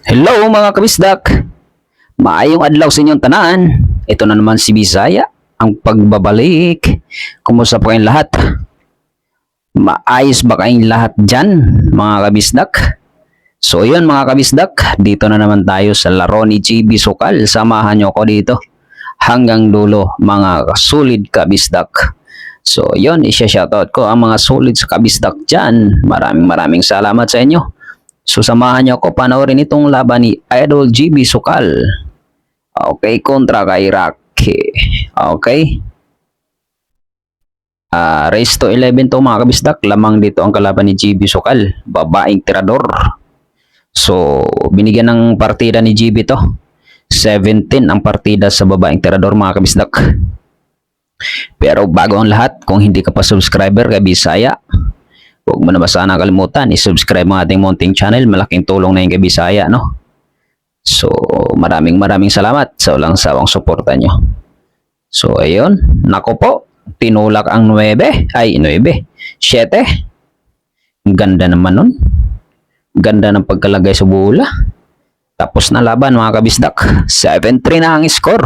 Hello mga kabisdak! Maayong adlaw sa inyong tanan. Ito na naman si Bisaya, ang pagbabalik. Kumusta po kayong lahat? Maayos ba kayong lahat dyan mga kabisdak? So yun mga kabisdak, dito na naman tayo sa laro ni JB Sukal. Samahan nyo ko dito hanggang dulo mga solid kabisdak. So yun, isya-shoutout ko ang mga solid sa kabisdak dyan. Maraming salamat sa inyo. So samahan niyo ako panoorin itong laban ni Idol JB Sukal. Okay, kontra kay Rocky. Okay. Race to 11 to mga kabisdak. Lamang dito ang kalaban ni JB Sukal. Babaeng tirador. So binigyan ng partida ni JB to. 17 ang partida sa babaeng tirador mga kabisdak. Pero bago ang lahat, kung hindi ka pa subscriber kay Bisaya, huwag mo na ba sana kalimutan i-subscribe ang ating munting channel. Malaking tulong na yung kay Bisaya, no? So, maraming salamat sa walang sawang suporta nyo. So, ayun. Nako po. Tinulak ang 9. 7. Ganda naman nun. Ganda ng pagkalagay sa bola. Tapos na laban mga kabisdak. 7-3 na ang score.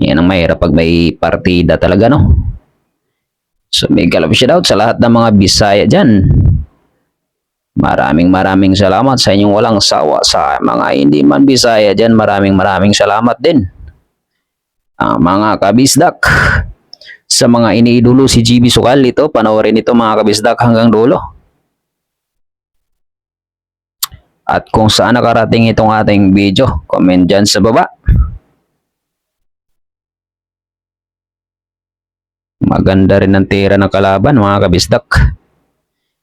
Yan ang mahirap pag may partida talaga, no? So, may galap shoutout sa lahat ng mga Bisaya dyan. Maraming salamat sa inyong walang sawa. Sa mga hindi man Bisaya dyan, maraming salamat din. Mga kabisdak, sa mga iniidolo si JB Sukal, ito, panoorin ito mga kabisdak hanggang dulo. At kung saan nakarating itong ating video, comment dyan sa baba. Maganda rin ang tira ng kalaban mga kabisdak.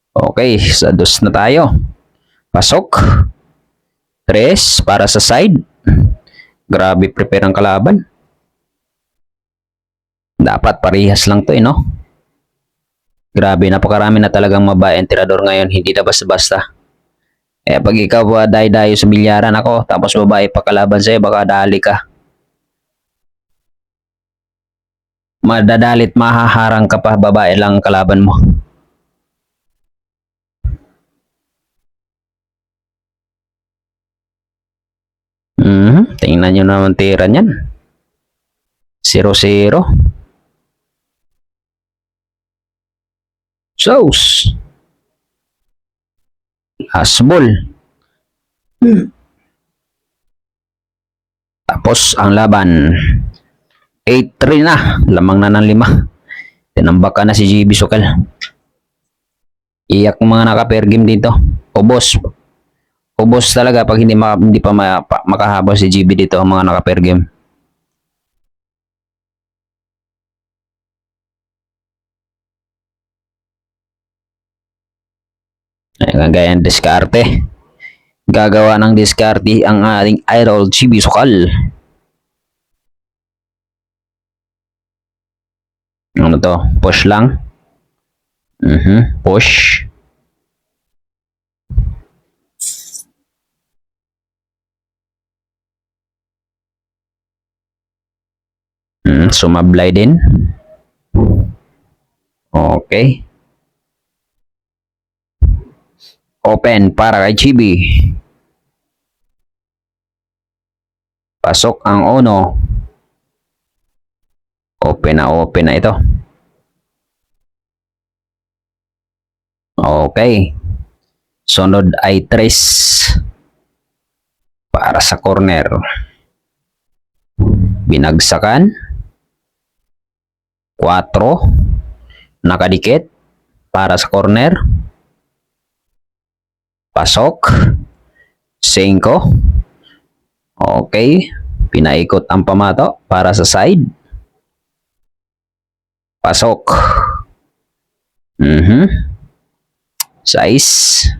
Okay, sa dos na tayo. Pasok. 3 para sa side. Grabe prepare ang kalaban. Dapat parehas lang to no? Grabe, napakarami na talagang mabaeng tirador ngayon. Hindi na basta-basta. Pag ikaw dayo sa bilyaran ako, tapos babae pa kalaban sa'yo, baka dali ka. Madadalit, mahaharang ka pa, babae lang kalaban mo. Tingnan nyo naman tira niyan. 0-0. Sauce. Last ball. Tapos ang laban. 8-3 na. Lamang na ng 5. Tinambakan na si JB Sukal. Iyak mga naka-pair game dito. Ubos talaga pag hindi pa makahabol si JB dito ang mga naka-pair game. Gaya ng diskarte. Gagawa ng diskarte ang ating idol JB Sukal. Ano to? Push lang. Push. Sumablay din. Okay. Open para kay JB. Pasok ang Ono. Open na ito. Okay. Sunod ay 3 para sa corner. Binagsakan. 4. Nakadikit para sa corner. Pasok. 5. Okay. Pinaikot ang pamato para sa side. Pasok. 6.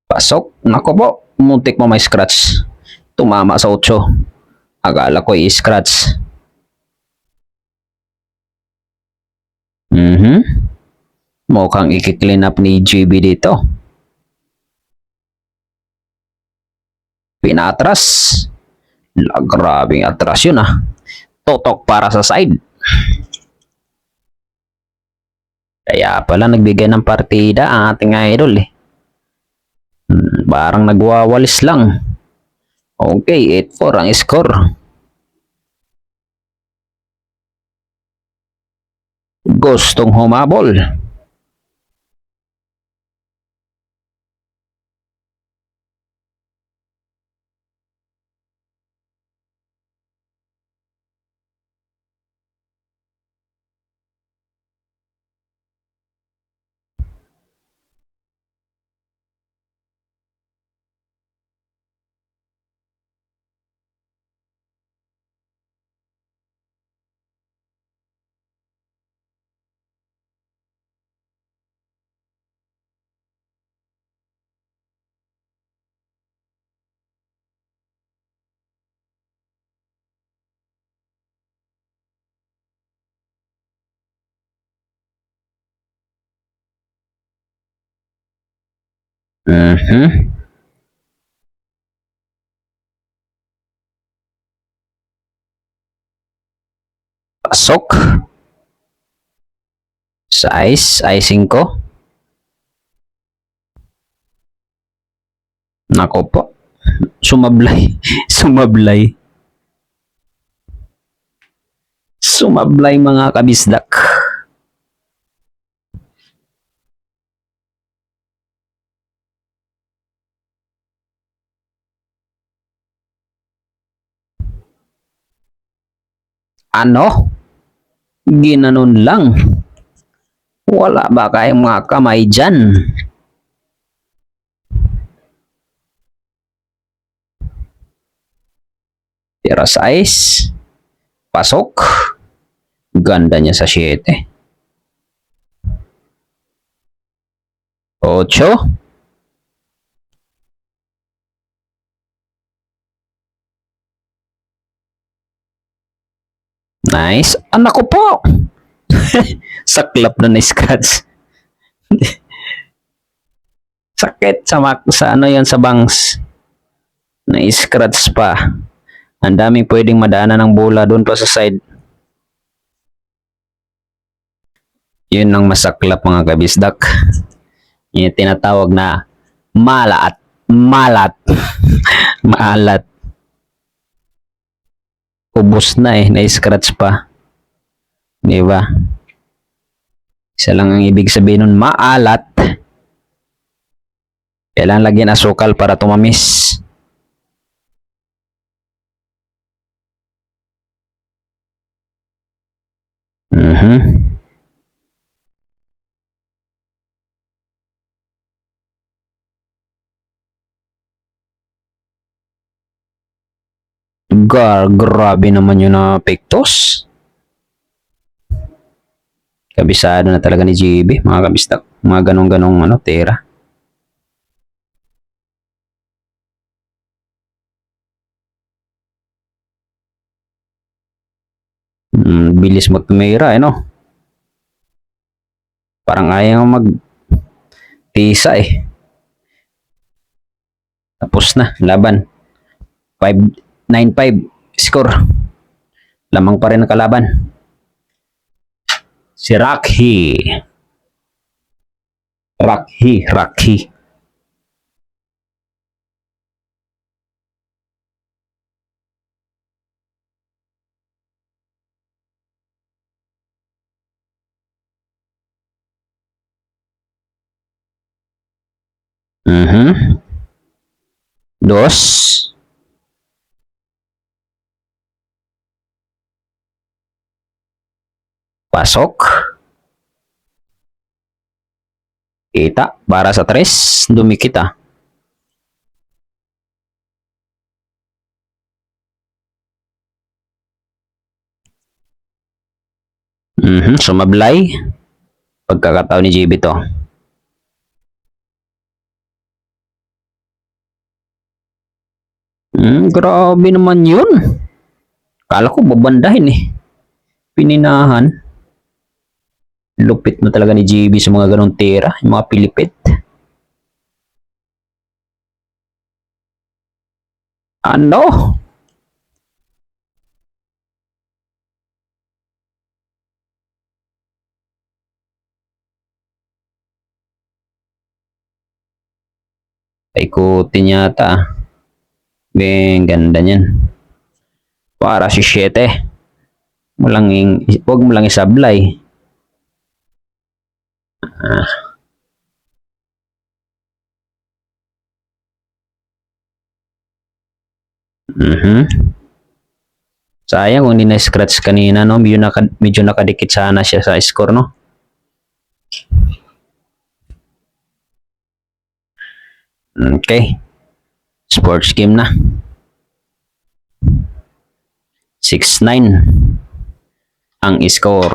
Pasok. Nako po. Muntik mo may scratch. Tumama sa 8. Akala ko i-scratch. Mukhang i-clean up ni JB dito. Pinatras. Grabing atras yun Totok para sa side. Kaya pala nagbigay ng partida ang ating idol eh. Parang nagwawalis lang. Okay, 8-4 ang score. Gustong humabol. Mhm. Pasok. Size, icing ko. Nako po. Sumablay. Sumablay. Sumablay mga kabisdak. Ano? Ginanon lang. Wala ba kayong mga kamay dyan? Tira size. Pasok. Ganda niya sa 7. 8. Nice. Anak ko po. Saklap na na-scratch. Sakit sa ano yan sa bangs. Na-scratch pa. Ang daming pwedeng madaanan ng bola doon pa sa side. Yun ang masaklap mga kabisdak. Yung tinatawag na malat. Malat. Maalat. Ubus na eh. Na-scratch pa. Diba? Isa lang ang ibig sabihin nun, maalat. Kailangan lagyan asukal para tumamis. Grabe naman yun na pektos. Kabisado na talaga ni GB, mga kabistak. Mga ganong-ganong ano, tera. Bilis magtumira, no? Parang ayaw mag-tisa eh. Tapos na, laban. 5-9-5 score. Lamang pa rin ang kalaban. Si Rocky. Rocky. Dos. Pasok. Kita. Para sa 3. Dumikit ah. Sumablay. Pagkakataon ni JB to. Grabe naman yun. Kala ko babandahin eh. Pininahan. Lupit na talaga ni JB sa mga ganong tira. Yung mga pilipit. Ano? Paikutin yata. Beng, ganda niyan. Para si 7. Huwag mo lang isablay. Ah. Sayang kung hindi na-scratch kanina, no? Medyo nakadikit sana siya sa score, no? Okay. Sports game na. 6-9 ang score.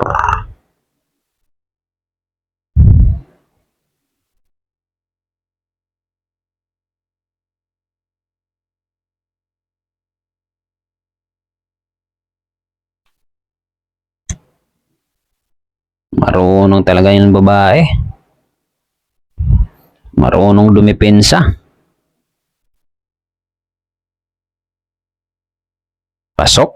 Marunong talaga yung babae. Marunong dumipensa. Pasok.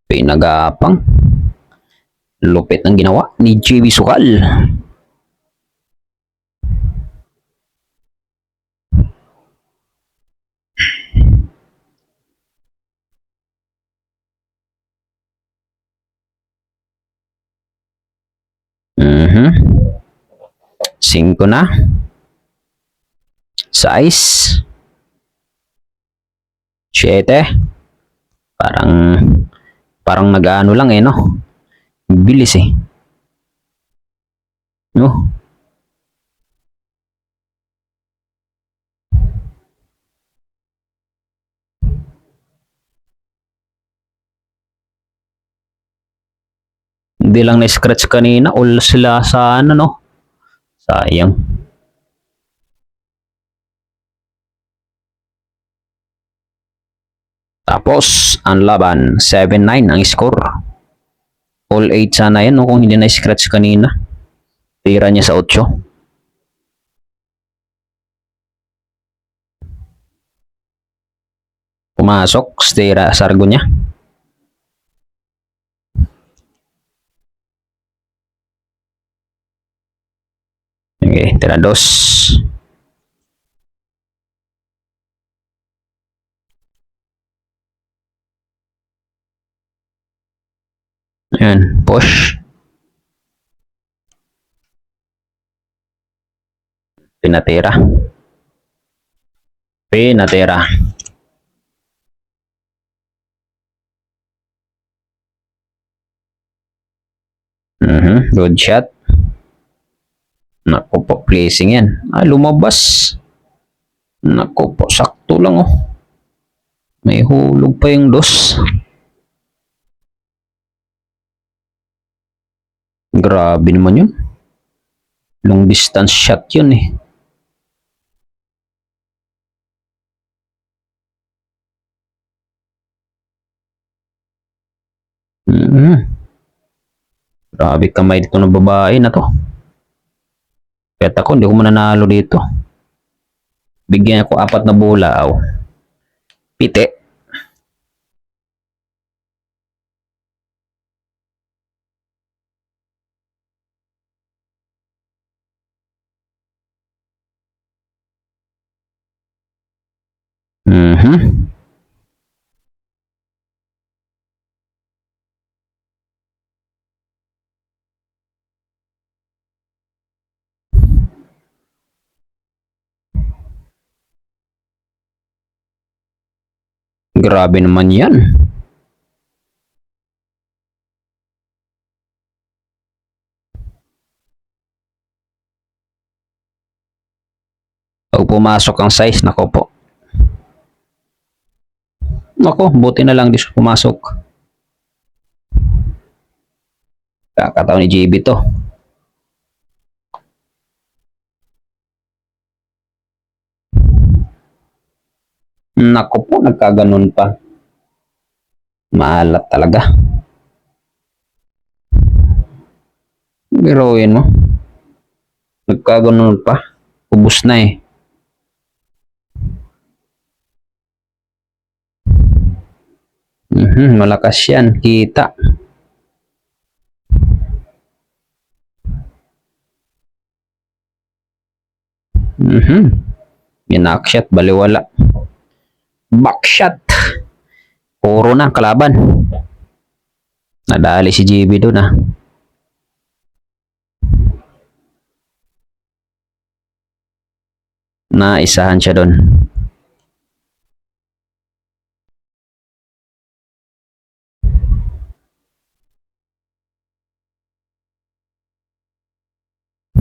Pinagapang. Lupit ng ginawa ni JB Sukal. Mhm. 5 na. 6. 7. Parang nag-ano lang no. Bilis No. Hindi lang na-scratch kanina. All sila sa no. Sayang. Tapos, ang laban, 7-9 ang score. All 8 sana yan, no? Kung hindi na-scratch kanina. Tira niya sa 8. Pumasok, tira sargo niya. Okay, tira 2. Ayan, push. Pinatira. Good shot. Naku po, placing yan. Lumabas. Naku po, sakto lang May hulog pa yung 2. Grabe naman yun. Long distance shot yun Grabe kamay dito ng babae na to. Kaya ako, hindi ko mananalo dito. Bigyan ako 4 na bola. Pite. Grabe naman yan. Pag pumasok ang size, nako po. Nako, buti na lang di siya pumasok. Kakataon ni JB to. Nako po, nagkaganon pa. Maalat talaga. Biruin mo. Nagkaganon pa. Ubus na malakas yan. Kita. Mhm. Minakyat, baliwala. Backshot. Puro na kalaban. Nadali si GB doon ah. Naisahan siya doon.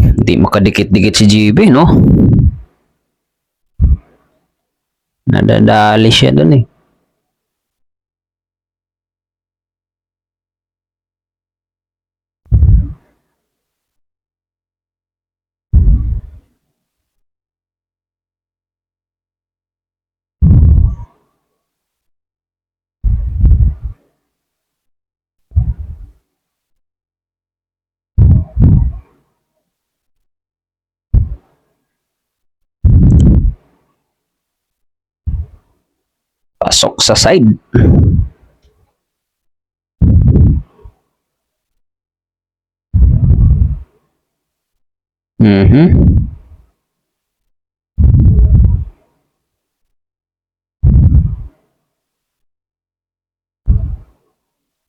Hindi makadikit-dikit si GB, no? Nadadali siya doon eh. Pasok sa side. Mhm.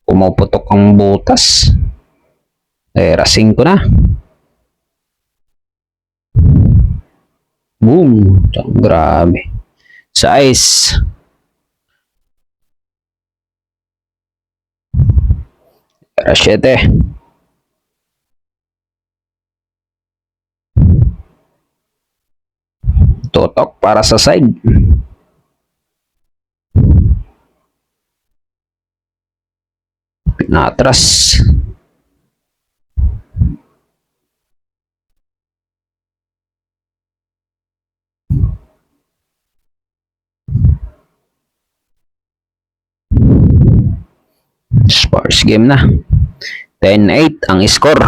Pumuputok ang butas. Eh, rasing ko na. Boom. Grabe. Sa ice. Era 7. Tutok para sa side. Pinatras. Spurs game na. 10-8 ang score.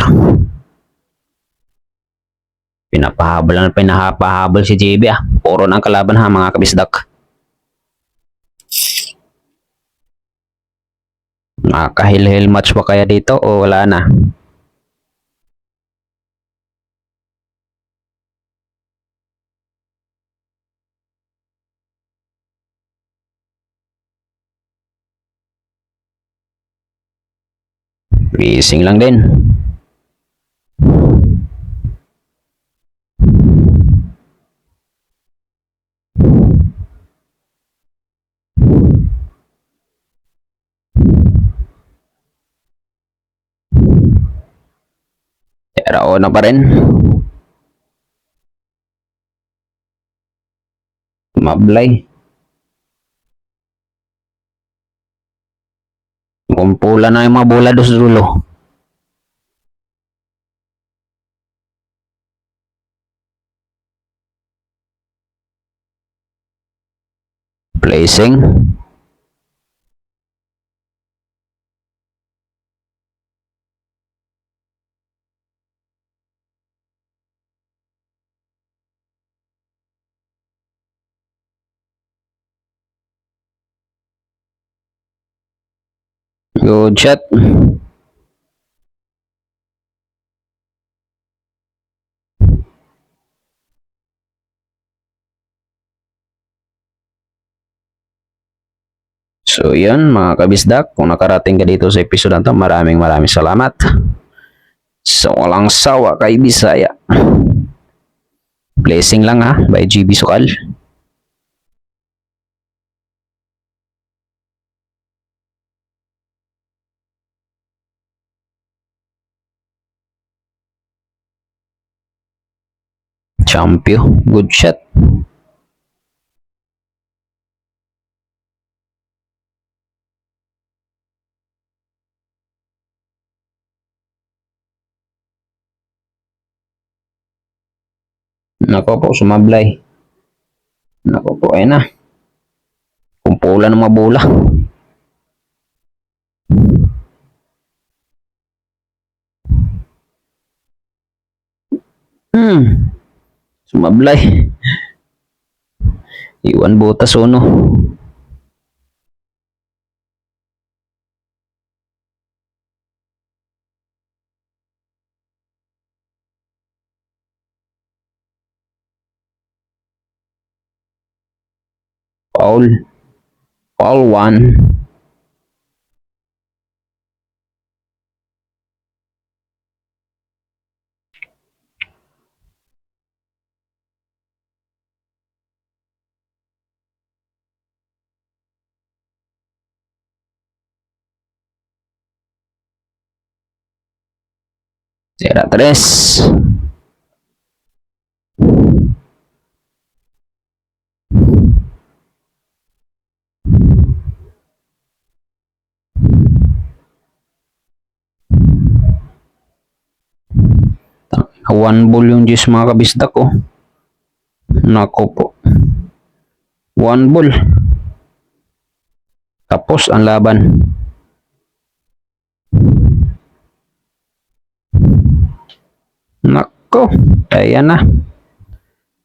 Pinapahabol si JB ah. Puro ng kalaban ha mga kabisdak. Makahil-hil match pa kaya dito o wala na? Racing lang din. Pero na pa rin. Mablay. Kumpula na yung mga bola doon sa dulo. Placing. Good shot. So yan mga kabisdak, kung nakarating ka dito sa episode na to, maraming salamat. So walang sawa kay Bisaya. Blessing lang ha, by GB Sukal. Champion, good shot. Nako po, sumablay. Nako po, ayun na. Kumpulan ng mga bola. Sumablay. Iwan butas uno. Foul. Foul 1. Sera 3. One ball yung Diyos mga kabisdak ko. Nako po. One ball. Tapos ang laban. Nako. Ayan na.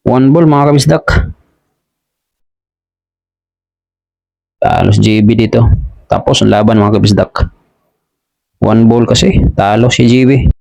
One ball mga kabisdak. Talo si JB dito. Tapos ang laban mga kabisdak. One ball kasi. Talo si JB.